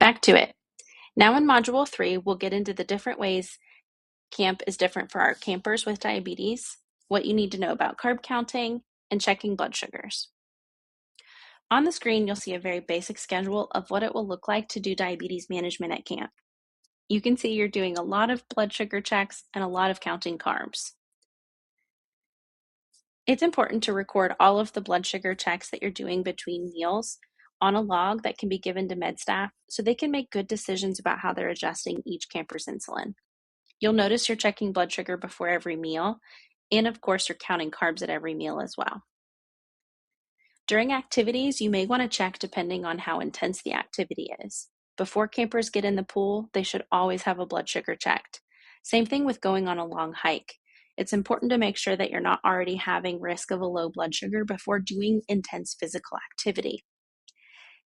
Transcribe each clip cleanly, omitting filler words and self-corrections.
Back to it. Now in Module 3, we'll get into the different ways camp is different for our campers with diabetes, what you need to know about carb counting, and checking blood sugars. On the screen, you'll see a very basic schedule of what it will look like to do diabetes management at camp. You can see you're doing a lot of blood sugar checks and a lot of counting carbs. It's important to record all of the blood sugar checks that you're doing between meals on a log that can be given to med staff so they can make good decisions about how they're adjusting each camper's insulin. You'll notice you're checking blood sugar before every meal, and of course, you're counting carbs at every meal as well. During activities, you may want to check depending on how intense the activity is. Before campers get in the pool, they should always have a blood sugar checked. Same thing with going on a long hike. It's important to make sure that you're not already having risk of a low blood sugar before doing intense physical activity.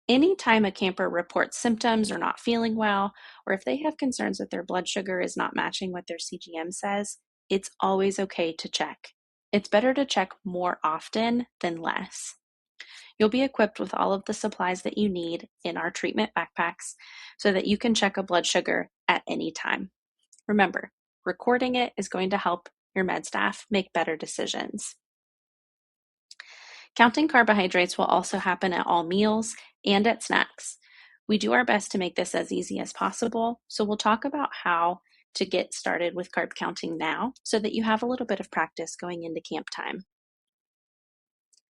Anytime a camper reports symptoms or not feeling well, or if they have concerns that their blood sugar is not matching what their CGM says, it's always okay to check. It's better to check more often than less. You'll be equipped with all of the supplies that you need in our treatment backpacks so that you can check a blood sugar at any time. Remember, recording it is going to help your med staff make better decisions. Counting carbohydrates will also happen at all meals and at snacks. We do our best to make this as easy as possible, so we'll talk about how to get started with carb counting now so that you have a little bit of practice going into camp time.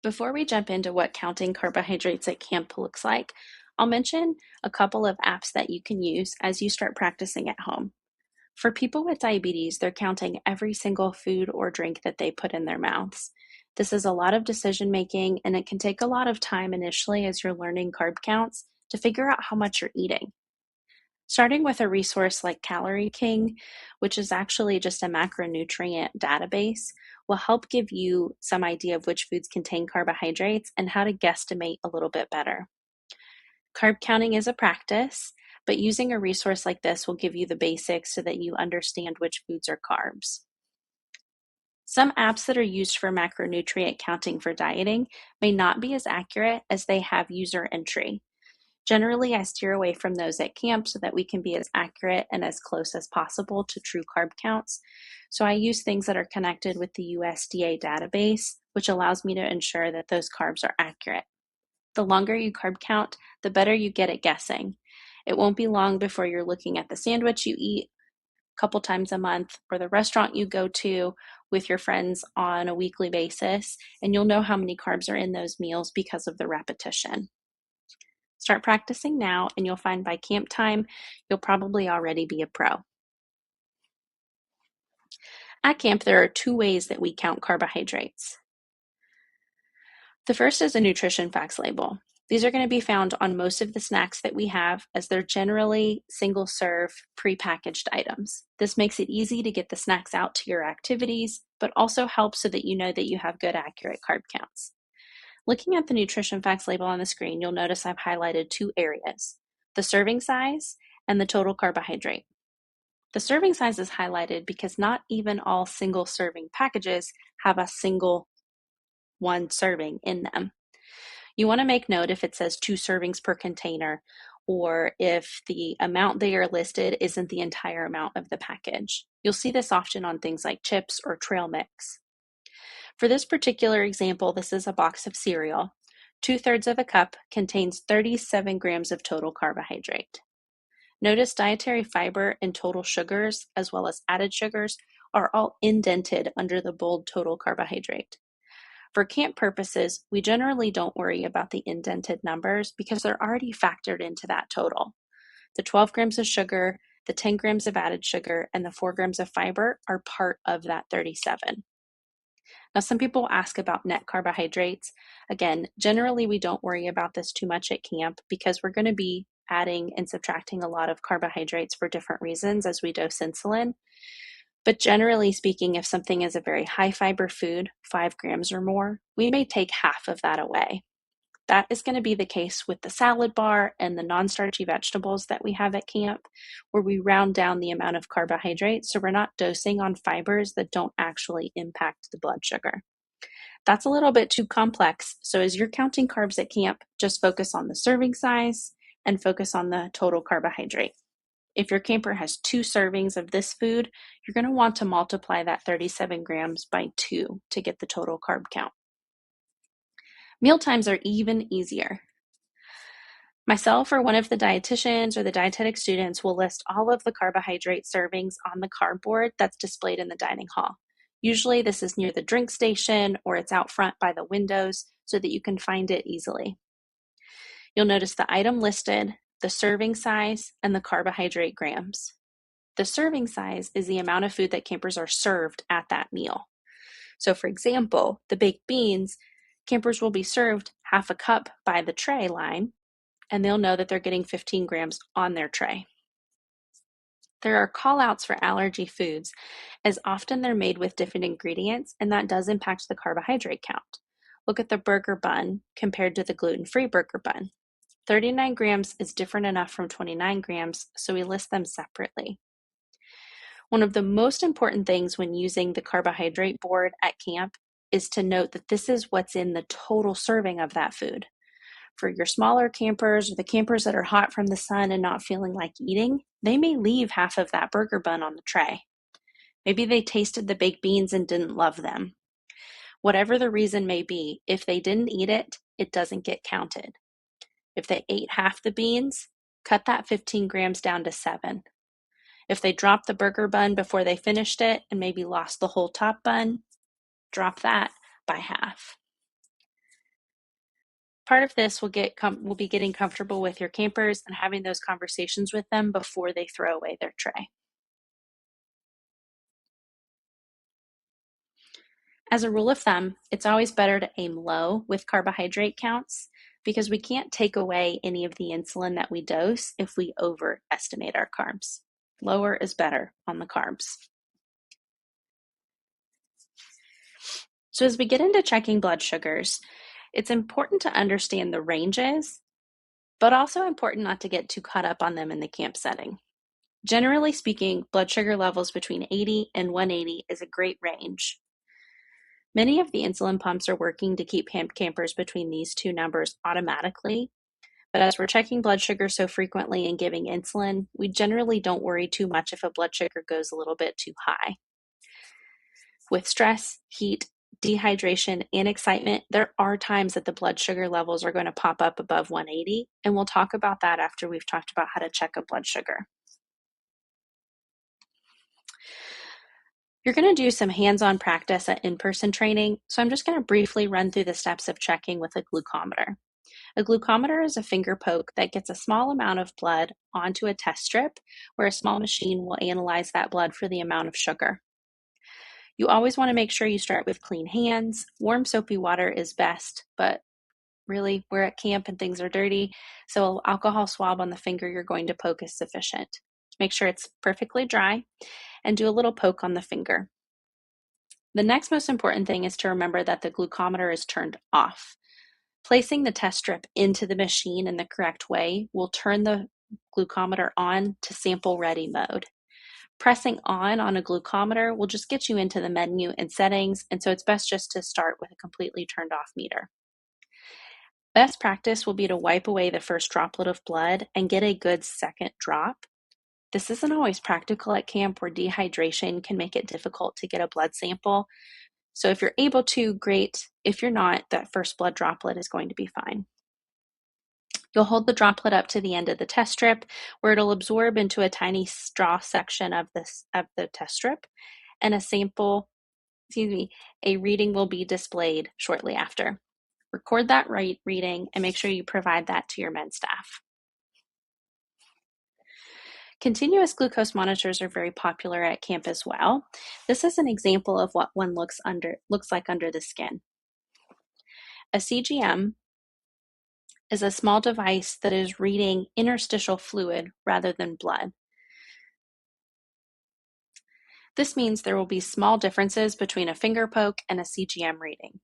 Before we jump into what counting carbohydrates at camp looks like, I'll mention a couple of apps that you can use as you start practicing at home. For people with diabetes, they're counting every single food or drink that they put in their mouths. This is a lot of decision making, and it can take a lot of time initially as you're learning carb counts to figure out how much you're eating. Starting with a resource like Calorie King, which is actually just a macronutrient database, will help give you some idea of which foods contain carbohydrates and how to guesstimate a little bit better. Carb counting is a practice, but using a resource like this will give you the basics so that you understand which foods are carbs. Some apps that are used for macronutrient counting for dieting may not be as accurate as they have user entry. Generally, I steer away from those at camp so that we can be as accurate and as close as possible to true carb counts. So I use things that are connected with the USDA database, which allows me to ensure that those carbs are accurate. The longer you carb count, the better you get at guessing. It won't be long before you're looking at the sandwich you eat a couple times a month or the restaurant you go to with your friends on a weekly basis, and you'll know how many carbs are in those meals because of the repetition. Start practicing now, and you'll find by camp time, you'll probably already be a pro. At camp, there are two ways that we count carbohydrates. The first is a nutrition facts label. These are going to be found on most of the snacks that we have, as they're generally single-serve, pre-packaged items. This makes it easy to get the snacks out to your activities, but also helps so that you know that you have good, accurate carb counts. Looking at the nutrition facts label on the screen, you'll notice I've highlighted two areas: the serving size and the total carbohydrate. The serving size is highlighted because not even all single serving packages have a single one serving in them. You want to make note if it says 2 servings per container, or if the amount they are listed isn't the entire amount of the package. You'll see this often on things like chips or trail mix. For this particular example, this is a box of cereal. 2/3 of a cup contains 37 grams of total carbohydrate. Notice dietary fiber and total sugars, as well as added sugars, are all indented under the bold total carbohydrate. For camp purposes, we generally don't worry about the indented numbers because they're already factored into that total. The 12 grams of sugar, the 10 grams of added sugar, and the 4 grams of fiber are part of that 37. Now, some people ask about net carbohydrates. Again, generally we don't worry about this too much at camp because we're going to be adding and subtracting a lot of carbohydrates for different reasons as we dose insulin. But generally speaking, if something is a very high fiber food, 5 grams or more, we may take half of that away. That is going to be the case with the salad bar and the non-starchy vegetables that we have at camp, where we round down the amount of carbohydrates so we're not dosing on fibers that don't actually impact the blood sugar. That's a little bit too complex, so as you're counting carbs at camp, just focus on the serving size and focus on the total carbohydrate. If your camper has 2 servings of this food, you're going to want to multiply that 37 grams by 2 to get the total carb count. Meal times are even easier. Myself or one of the dietitians or the dietetic students will list all of the carbohydrate servings on the cardboard that's displayed in the dining hall. Usually this is near the drink station or it's out front by the windows so that you can find it easily. You'll notice the item listed, the serving size, and the carbohydrate grams. The serving size is the amount of food that campers are served at that meal. So for example, the baked beans, campers will be served half a cup by the tray line, and they'll know that they're getting 15 grams on their tray. There are call-outs for allergy foods, as often they're made with different ingredients, and that does impact the carbohydrate count. Look at the burger bun compared to the gluten-free burger bun. 39 grams is different enough from 29 grams, so we list them separately. One of the most important things when using the carbohydrate board at camp is to note that this is what's in the total serving of that food. For your smaller campers or the campers that are hot from the sun and not feeling like eating, they may leave half of that burger bun on the tray. Maybe they tasted the baked beans and didn't love them. Whatever the reason may be, if they didn't eat it, it doesn't get counted. If they ate half the beans, cut that 15 grams down to 7. If they dropped the burger bun before they finished it and maybe lost the whole top bun, drop that by half. Part of this will be getting comfortable with your campers and having those conversations with them before they throw away their tray. As a rule of thumb, it's always better to aim low with carbohydrate counts because we can't take away any of the insulin that we dose if we overestimate our carbs. Lower is better on the carbs. So as we get into checking blood sugars, it's important to understand the ranges, but also important not to get too caught up on them in the camp setting. Generally speaking, blood sugar levels between 80 and 180 is a great range. Many of the insulin pumps are working to keep campers between these two numbers automatically, but as we're checking blood sugar so frequently and giving insulin, we generally don't worry too much if a blood sugar goes a little bit too high. With stress, heat, dehydration, and excitement, there are times that the blood sugar levels are going to pop up above 180, and we'll talk about that after we've talked about how to check a blood sugar. You're going to do some hands-on practice at in-person training, so I'm just going to briefly run through the steps of checking with a glucometer. A glucometer is a finger poke that gets a small amount of blood onto a test strip where a small machine will analyze that blood for the amount of sugar. You always want to make sure you start with clean hands. Warm soapy water is best, but really we're at camp and things are dirty, so an alcohol swab on the finger you're going to poke is sufficient. Make sure it's perfectly dry and do a little poke on the finger. The next most important thing is to remember that the glucometer is turned off. Placing the test strip into the machine in the correct way will turn the glucometer on to sample ready mode. Pressing on a glucometer will just get you into the menu and settings, and so it's best just to start with a completely turned off meter. Best practice will be to wipe away the first droplet of blood and get a good second drop. This isn't always practical at camp where dehydration can make it difficult to get a blood sample. So if you're able to, great. If you're not, that first blood droplet is going to be fine. You'll hold the droplet up to the end of the test strip where it'll absorb into a tiny straw section of the test strip, and a reading will be displayed shortly after. Record that reading and make sure you provide that to your med staff. Continuous glucose monitors are very popular at camp as well. This is an example of what one looks like under the skin. A CGM is a small device that is reading interstitial fluid rather than blood. This means there will be small differences between a finger poke and a CGM reading.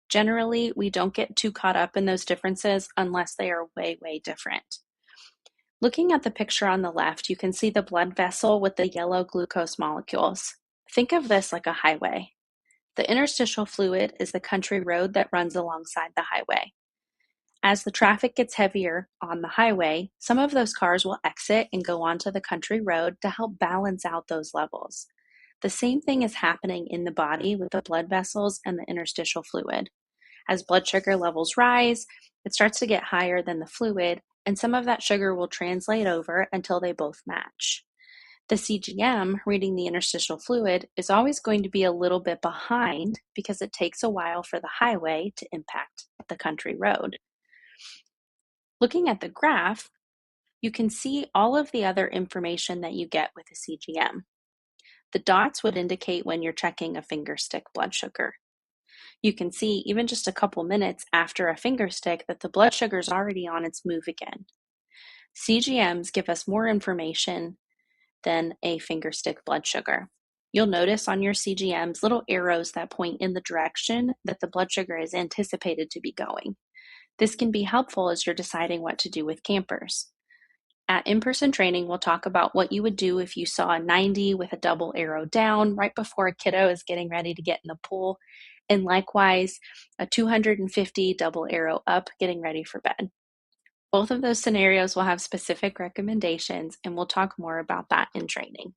Generally, we don't get too caught up in those differences unless they are way, way different. Looking at the picture on the left, you can see the blood vessel with the yellow glucose molecules. Think of this like a highway. The interstitial fluid is the country road that runs alongside the highway. As the traffic gets heavier on the highway, some of those cars will exit and go onto the country road to help balance out those levels. The same thing is happening in the body with the blood vessels and the interstitial fluid. As blood sugar levels rise, it starts to get higher than the fluid, and some of that sugar will translate over until they both match. The CGM, reading the interstitial fluid, is always going to be a little bit behind because it takes a while for the highway to impact the country road. Looking at the graph, you can see all of the other information that you get with a CGM. The dots would indicate when you're checking a finger stick blood sugar. You can see even just a couple minutes after a finger stick that the blood sugar is already on its move again. CGMs give us more information than a finger stick blood sugar. You'll notice on your CGMs little arrows that point in the direction that the blood sugar is anticipated to be going. This can be helpful as you're deciding what to do with campers. At in-person training, we'll talk about what you would do if you saw a 90 with a double arrow down right before a kiddo is getting ready to get in the pool, and likewise a 250 double arrow up getting ready for bed. Both of those scenarios will have specific recommendations, and we'll talk more about that in training.